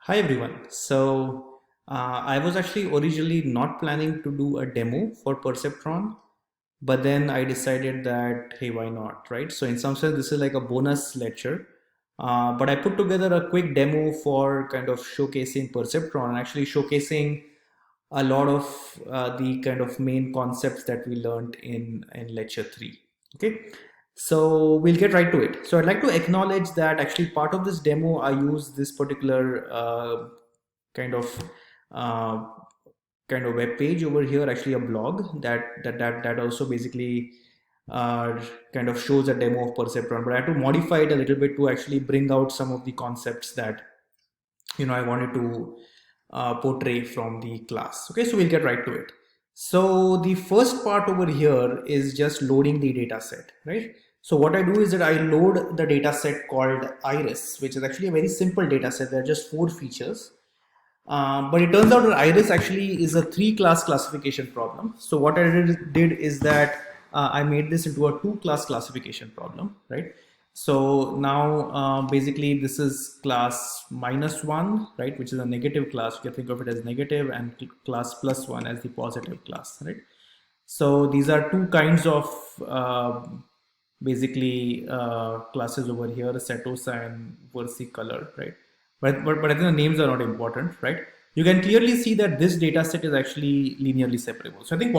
Hi everyone. I was actually originally not planning to do a demo for Perceptron, but then I decided that hey, why not, right? So in some sense, this is like a bonus lecture. But I put together a quick demo for kind of showcasing Perceptron and actually showcasing a lot of the kind of main concepts that we learned in lecture 3. Okay, so we'll get right to it. So I'd like to acknowledge that actually part of this demo I use this particular kind of uh, web page over here, actually a blog that also basically kind of shows a demo of Perceptron, but I had to modify it a little bit to actually bring out some of the concepts that I wanted to portray from the class. Okay, so we'll get right to it. So the first part over here is just loading the data set, right? So what I do is that I load the data set called Iris, which is actually a very simple data set. There are just 4 features. But it turns out that Iris actually is a 3-class classification problem. So what I did is that I made this into a 2-class classification problem, right? So now basically this is class -1, right, which is a negative class. You can think of it as negative, and class +1 as the positive class, right? So these are two kinds of basically classes over here, Setosa and versicolor, right? But I think the names are not important, right? You can clearly see that this data set is actually linearly separable. So I think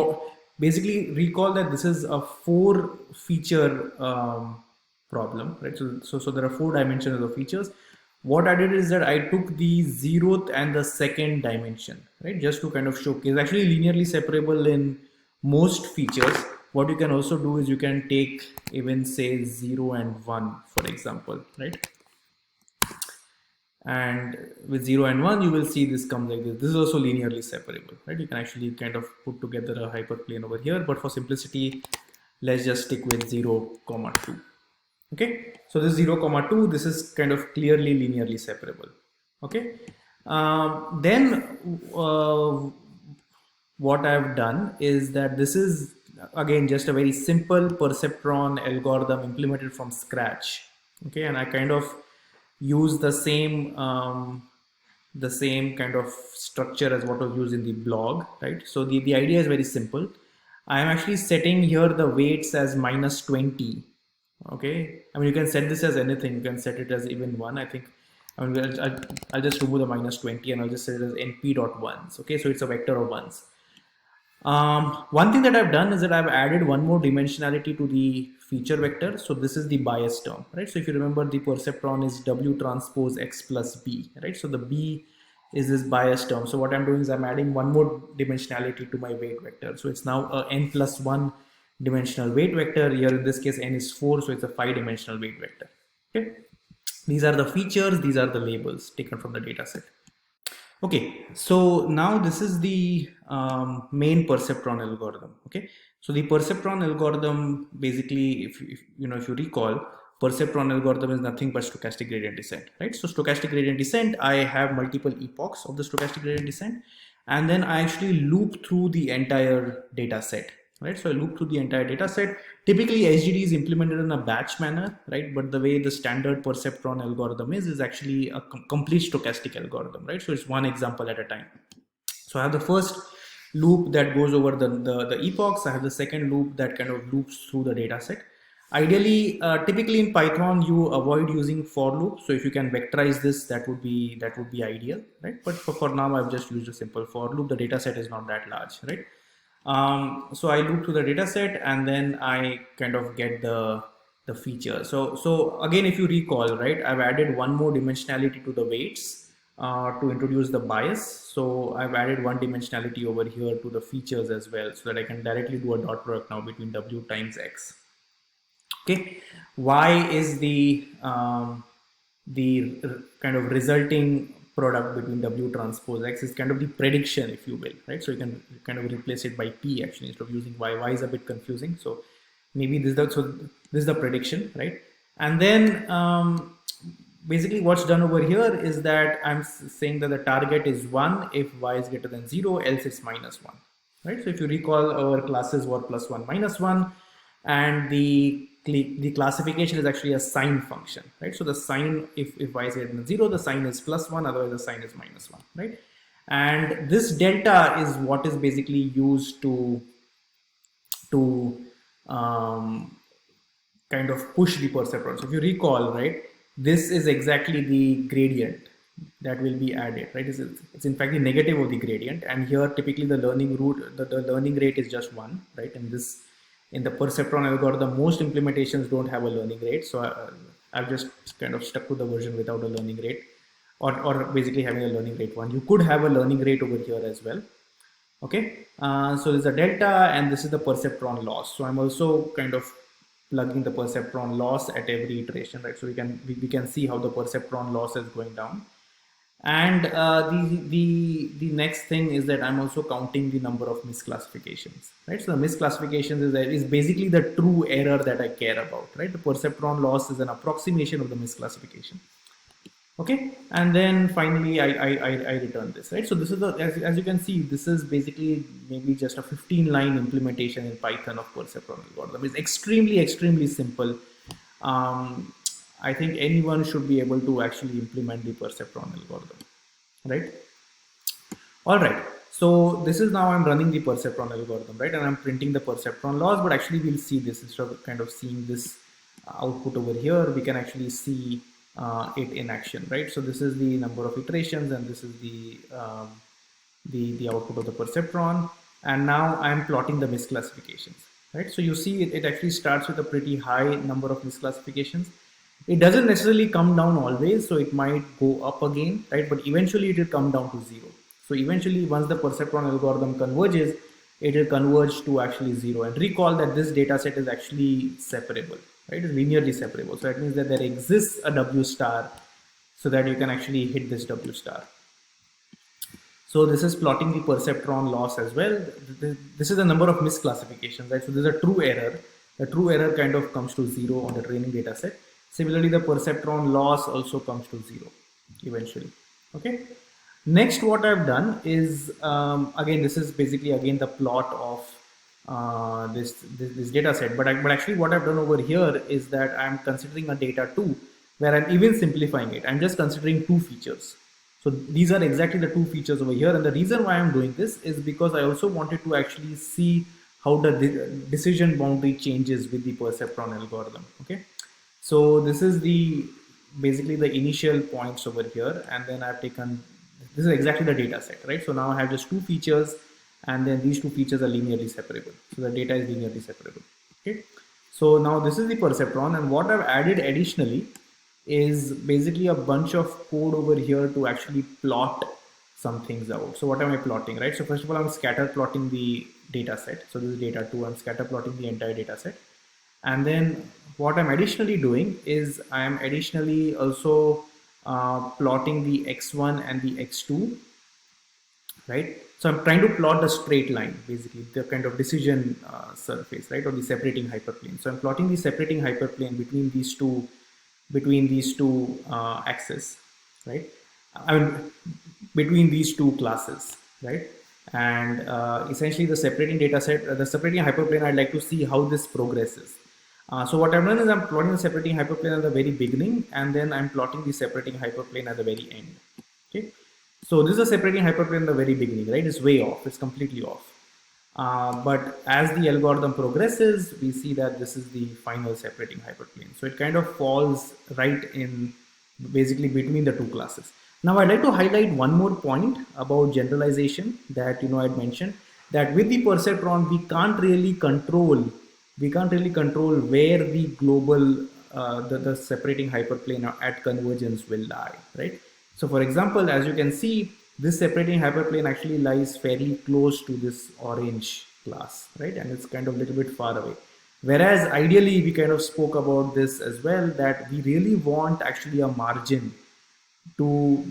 basically recall that this is a 4-feature problem, right? So there are 4 dimensions of features. What I did is that I took the 0th and the 2nd dimension, right, just to kind of showcase actually linearly separable in most features. What you can also do is you can take even say 0 and 1, for example, right? And with 0 and 1 you will see this comes like this. This is also linearly separable, right? You can actually kind of put together a hyperplane over here, but for simplicity let's just stick with 0 comma 2. Okay, so this 0 comma 2, this is kind of clearly linearly separable. Okay, then what I've done is that this is again just a very simple perceptron algorithm implemented from scratch. Okay, and I kind of use the same kind of structure as what was used in the blog, right? So the idea is very simple. I am actually setting here the weights as -20. Okay, I mean you can set this as anything. You can set it as even 1. I think I mean I'll just remove the -20 and I'll just set it as np.1s. Okay, so it's a vector of 1s. One thing that I've done is that I've added one more dimensionality to the feature vector. So this is the bias term, right? So if you remember, the perceptron is W transpose X plus B, right? So the B is this bias term. So what I'm doing is I'm adding one more dimensionality to my weight vector. So it's now a n plus 1 dimensional weight vector. Here in this case n is 4, so it's a 5-dimensional weight vector. Okay, these are the features, these are the labels taken from the data set. Okay, so now this is the main perceptron algorithm. Okay, so the perceptron algorithm basically, if you recall, perceptron algorithm is nothing but stochastic gradient descent, right? So stochastic gradient descent, I have multiple epochs of the stochastic gradient descent, and then I actually loop through the entire data set, right? So I loop through the entire data set. Typically SGD is implemented in a batch manner, right? But the way the standard perceptron algorithm is actually a complete stochastic algorithm, right? So it's one example at a time. So I have the first loop that goes over the epochs. I have the second loop that kind of loops through the data set. Ideally, typically in Python, you avoid using for loop. So if you can vectorize this, that would be ideal, right? But for now, I've just used a simple for loop. The data set is not that large, right? So I loop through the data set and then I kind of get the feature. So again, if you recall, right, I've added one more dimensionality to the weights to introduce the bias. So I've added one dimensionality over here to the features as well, so that I can directly do a dot product now between W times X. Okay, Y is the kind of resulting product between W transpose X is kind of the prediction, if you will, right? So you can kind of replace it by P actually instead of using Y. Y is a bit confusing, so maybe this is the prediction, right? And then basically what's done over here is that I'm saying that the target is 1 if Y is greater than 0, else it's -1, right? So if you recall, our classes were +1, -1, and the the classification is actually a sign function, right? So the sign, if y is greater than 0, the sign is +1, otherwise the sign is -1, right? And this delta is what is basically used to kind of push the perceptron. So if you recall, right, this is exactly the gradient that will be added, right? It's in fact the negative of the gradient, and here typically the learning root, the learning rate is just 1, right? And this, in the perceptron algorithm, most implementations don't have a learning rate, so I've just kind of stuck to the version without a learning rate, or basically having a learning rate 1. You could have a learning rate over here as well. Okay, so there's a delta, and this is the perceptron loss. So I'm also kind of plugging the perceptron loss at every iteration, right? So we can see how the perceptron loss is going down. And the next thing is that I'm also counting the number of misclassifications, right? So the misclassifications is basically the true error that I care about, right? The perceptron loss is an approximation of the misclassification. Okay, and then finally I return this, right? So this is the, as you can see, this is basically maybe just a 15-line implementation in Python of perceptron algorithm. It's extremely simple. I think anyone should be able to actually implement the perceptron algorithm, right? All right, so this is now I'm running the perceptron algorithm, right? And I'm printing the perceptron loss, but actually we'll see this instead of kind of seeing this output over here, we can actually see it in action, right? So this is the number of iterations, and this is the output of the perceptron, and now I'm plotting the misclassifications, right? So you see it actually starts with a pretty high number of misclassifications. It doesn't necessarily come down always, so it might go up again, right? But eventually it will come down to 0. So eventually, once the perceptron algorithm converges, it will converge to actually 0. And recall that this data set is actually separable, right? It's linearly separable. So that means that there exists a W star so that you can actually hit this W star. So this is plotting the perceptron loss as well. This is the number of misclassifications, right? So there's a true error. The true error kind of comes to 0 on the training data set. Similarly, the perceptron loss also comes to 0 eventually. Okay. Next, what I've done is, again, this is basically again the plot of this data set. But actually what I've done over here is that I'm considering a data 2 where I'm even simplifying it. I'm just considering 2 features. So these are exactly the 2 features over here. And the reason why I'm doing this is because I also wanted to actually see how the decision boundary changes with the perceptron algorithm. Okay. So this is basically the initial points over here, and then I've taken, this is exactly the data set, right? So now I have just 2 features, and then these 2 features are linearly separable. So the data is linearly separable. Okay. So now this is the perceptron, and what I've added additionally is basically a bunch of code over here to actually plot some things out. So what am I plotting, right? So first of all, I'm scatter plotting the data set. So this is data 2. I'm scatter plotting the entire data set. And then what I'm additionally doing is I'm additionally also plotting the x1 and the x2, right? So I'm trying to plot the straight line, basically the kind of decision surface, right, or the separating hyperplane. So I'm plotting the separating hyperplane between these two axes, right? I mean, between these 2 classes, right? And essentially the separating data set, the separating hyperplane, I'd like to see how this progresses. So what I've done is I'm plotting the separating hyperplane at the very beginning, and then I'm plotting the separating hyperplane at the very end. Okay. So this is a separating hyperplane at the very beginning, right? It's way off. It's completely off. But as the algorithm progresses, we see that this is the final separating hyperplane. So it kind of falls right in basically between the 2 classes. Now I'd like to highlight one more point about generalization that I'd mentioned, that with the perceptron we can't really control where the global the separating hyperplane at convergence will lie, right? So for example, as you can see, this separating hyperplane actually lies fairly close to this orange class, right? And it's kind of a little bit far away. Whereas ideally, we kind of spoke about this as well, that we really want actually a margin to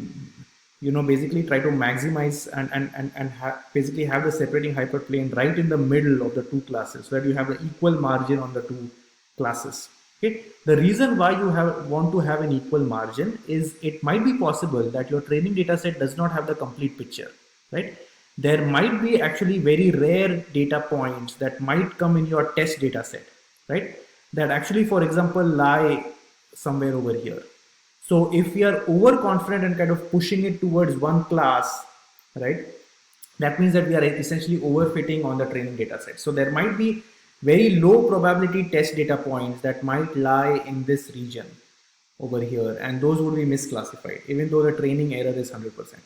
basically try to maximize and basically have the separating hyperplane right in the middle of the 2 classes, where you have an equal margin on the 2 classes. Okay. The reason why you want to have an equal margin is it might be possible that your training data set does not have the complete picture, right? There might be actually very rare data points that might come in your test data set, right? that actually, for example, lie somewhere over here. So if we are overconfident and kind of pushing it towards one class, right, that means that we are essentially overfitting on the training data set. So there might be very low probability test data points that might lie in this region over here, and those would be misclassified, even though the training error is 100%.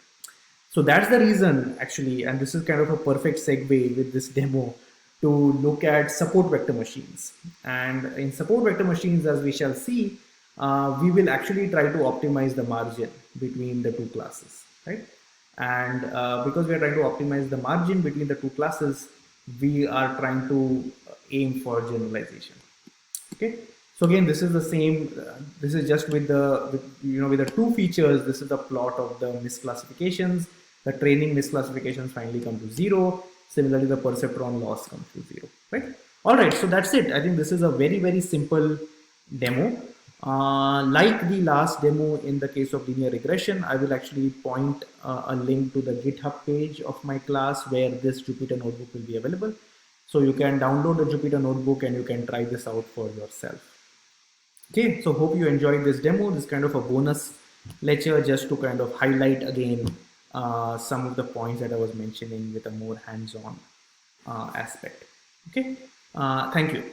So that's the reason actually, and this is kind of a perfect segue with this demo to look at support vector machines. And in support vector machines, as we shall see, we will actually try to optimize the margin between the two classes, right? And because we are trying to optimize the margin between the two classes, we are trying to aim for generalization. Okay. So again, this is the same. This is just with the with the two features. This is the plot of the misclassifications. The training misclassifications finally come to 0. Similarly, the perceptron loss comes to 0. Right. All right. So that's it. I think this is a very simple demo. Like the last demo in the case of linear regression, I will actually point a link to the GitHub page of my class where this Jupyter notebook will be available. So you can download the Jupyter notebook and you can try this out for yourself. Okay, so hope you enjoyed this demo. This kind of a bonus lecture just to kind of highlight again some of the points that I was mentioning with a more hands-on aspect. Okay, thank you.